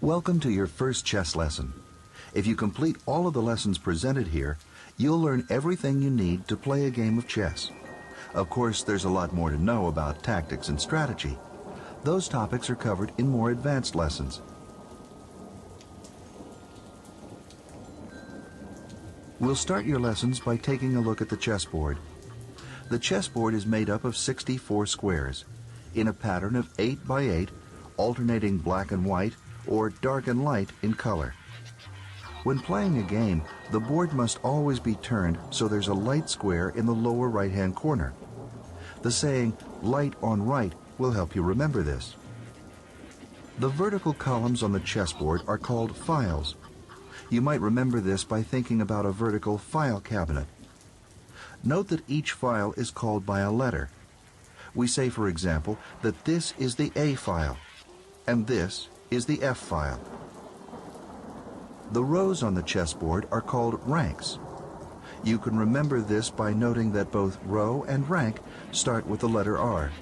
Welcome to your first chess lesson. If you complete all of the lessons presented here, you'll learn everything you need to play a game of chess. Of course, there's a lot more to know about tactics and strategy. Those topics are covered in more advanced lessons. We'll start your lessons by taking a look at the chessboard. The chessboard is made up of 64 squares, in a pattern of 8 by 8, alternating black and white, or dark and light in color. When playing a game, the board must always be turned so there's a light square in the lower right-hand corner. The saying, light on right, will help you remember this. The vertical columns on the chessboard are called files. You might remember this by thinking about a vertical file cabinet. Note that each file is called by a letter. We say, for example, that this is the A file, and this is the F file. The rows on the chessboard are called ranks. You can remember this by noting that both row and rank start with the letter R.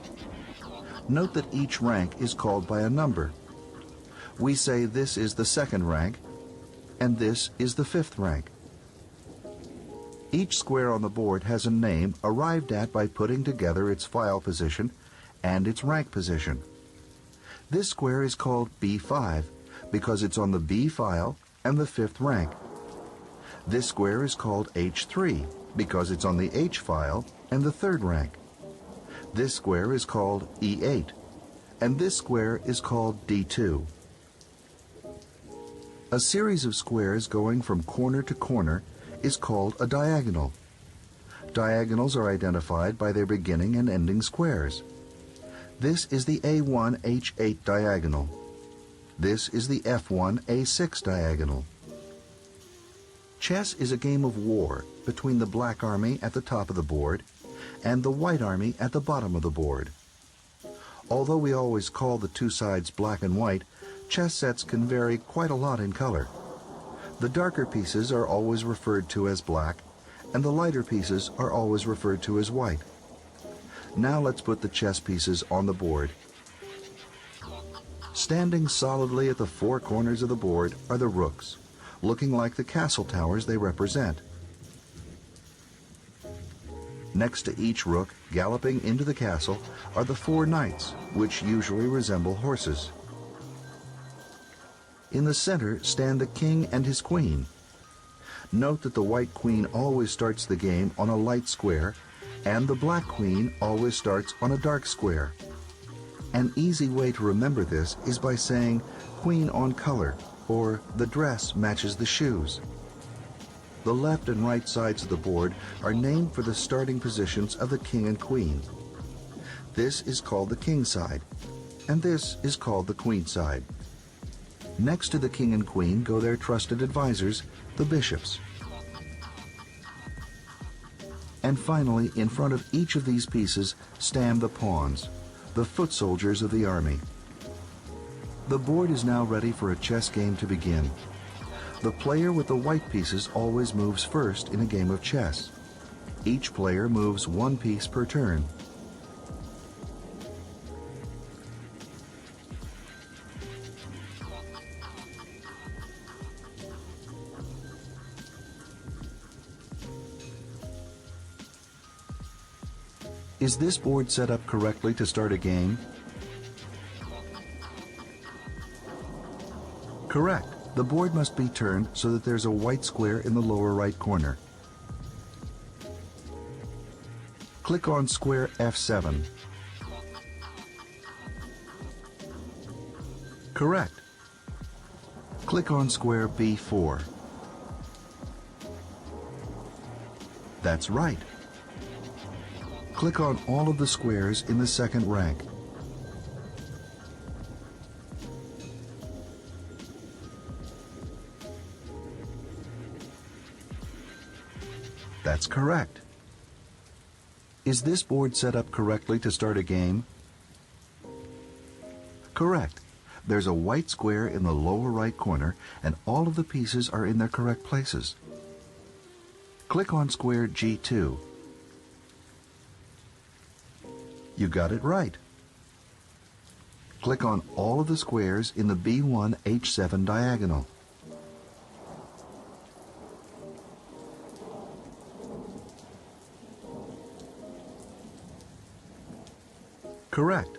Note that each rank is called by a number. We say this is the second rank, and this is the fifth rank. Each square on the board has a name arrived at by putting together its file position and its rank position. This square is called B5 because it's on the B file and the fifth rank. This square is called H3 because it's on the H file and the third rank. This square is called E8, and this square is called D2. A series of squares going from corner to corner is called a diagonal. Diagonals are identified by their beginning and ending squares. This is the A1 H8 diagonal. This is the F1 A6 diagonal. Chess is a game of war between the black army at the top of the board and the white army at the bottom of the board. Although we always call the two sides black and white, chess sets can vary quite a lot in color. The darker pieces are always referred to as black, and the lighter pieces are always referred to as white. Now let's put the chess pieces on the board. Standing solidly at the four corners of the board are the rooks, looking like the castle towers they represent. Next to each rook, galloping into the castle, are the four knights, which usually resemble horses. In the center stand the king and his queen. Note that the white queen always starts the game on a light square, and the black queen always starts on a dark square. An easy way to remember this is by saying queen on color, or the dress matches the shoes. The left and right sides of the board are named for the starting positions of the king and queen. This is called the king side, and this is called the queen side. Next to the king and queen go their trusted advisors, the bishops. And finally, in front of each of these pieces stand the pawns, the foot soldiers of the army. The board is now ready for a chess game to begin. The player with the white pieces always moves first in a game of chess. Each player moves one piece per turn. Is this board set up correctly to start a game? Correct. The board must be turned so that there's a white square in the lower right corner. Click on square F7. Correct. Click on square B4. That's right. Click on all of the squares in the second rank. That's correct. Is this board set up correctly to start a game? Correct. There's a white square in the lower right corner, and all of the pieces are in their correct places. Click on square G2. You got it right. Click on all of the squares in the B1H7 diagonal. Correct.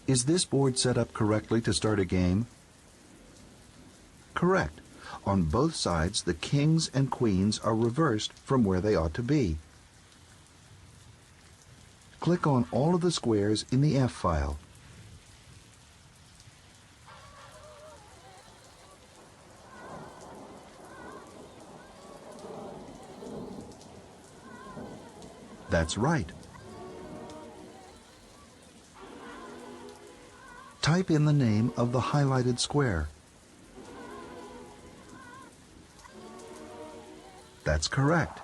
Is this board set up correctly to start a game? Correct. On both sides, the kings and queens are reversed from where they ought to be. Click on all of the squares in the F file. That's right. Type in the name of the highlighted square. That's correct.